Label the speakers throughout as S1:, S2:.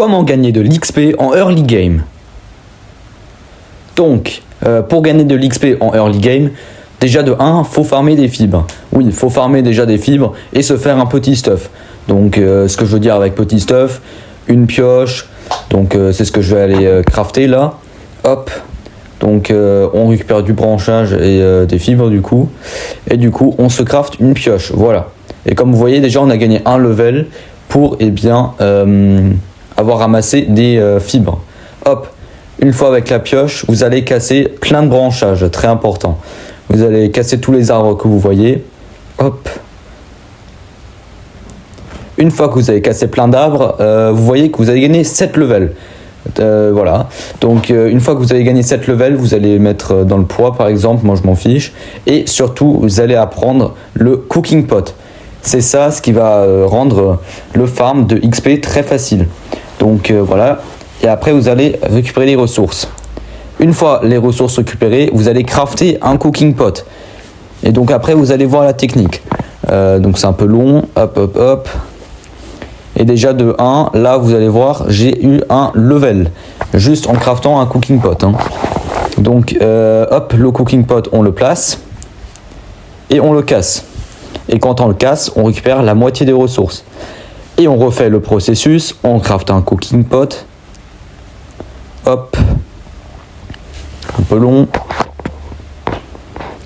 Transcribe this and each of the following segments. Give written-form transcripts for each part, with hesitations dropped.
S1: comment gagner de l'XP en early game. Donc, pour gagner de l'XP en early game, déjà de 1, faut farmer des fibres. Oui, il faut farmer déjà des fibres et se faire un petit stuff. Donc, ce que je veux dire avec petit stuff, une pioche. Donc, c'est ce que je vais aller crafter là. Hop. Donc, on récupère du branchage et des fibres du coup. Et du coup, on se craft une pioche. Voilà. Et comme vous voyez, déjà, on a gagné un level pour avoir ramassé des fibres. Hop. Une fois avec la pioche, vous allez casser plein de branchages. Très important. Vous allez casser tous les arbres que vous voyez. Hop. Une fois que vous avez cassé plein d'arbres, vous voyez que vous avez gagné 7 levels. Voilà. Donc, une fois que vous avez gagné 7 levels, vous allez mettre dans le poids, par exemple. Moi, je m'en fiche. Et surtout, vous allez apprendre le cooking pot. C'est ça ce qui va rendre le farm de XP très facile. Donc, voilà. Et après, vous allez récupérer les ressources. Une fois les ressources récupérées, vous allez crafter un cooking pot. Et donc, après, vous allez voir la technique. Donc, c'est un peu long. Hop, hop, hop. Et déjà de 1, là vous allez voir, j'ai eu un level, juste en craftant un cooking pot. Hein. Donc hop, le cooking pot, on le place et on le casse. Et quand on le casse, on récupère la moitié des ressources. Et on refait le processus, on crafte un cooking pot. Hop, un peu long.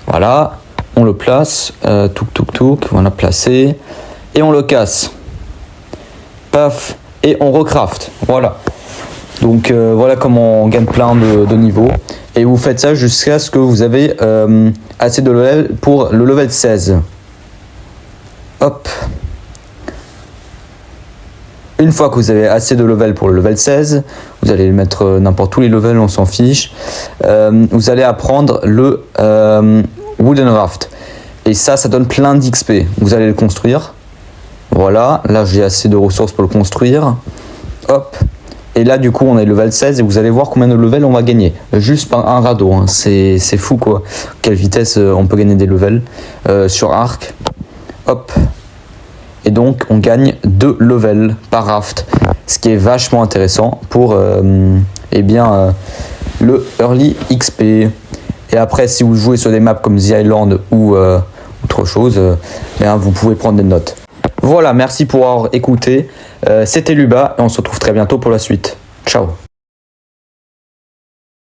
S1: Voilà, on le place, on l'a placé et on le casse. Paf, et on recraft. Voilà. Donc voilà comment on gagne plein de niveaux. Et vous faites ça jusqu'à ce que vous avez assez de level pour le level 16. Hop. Une fois que vous avez assez de level pour le level 16, vous allez mettre n'importe où les levels, on s'en fiche. Vous allez apprendre le Wooden Raft. Et ça donne plein d'XP. Vous allez le construire. Voilà, là j'ai assez de ressources pour le construire. Hop. Et là du coup on est level 16 et vous allez voir combien de levels on va gagner. Juste par un radeau, hein. C'est fou quoi. Quelle vitesse on peut gagner des levels sur Ark. Hop. Et donc on gagne 2 levels par raft. Ce qui est vachement intéressant pour le early XP. Et après si vous jouez sur des maps comme The Island ou autre chose, vous pouvez prendre des notes. Voilà, merci pour avoir écouté. C'était Luba et on se retrouve très bientôt pour la suite. Ciao.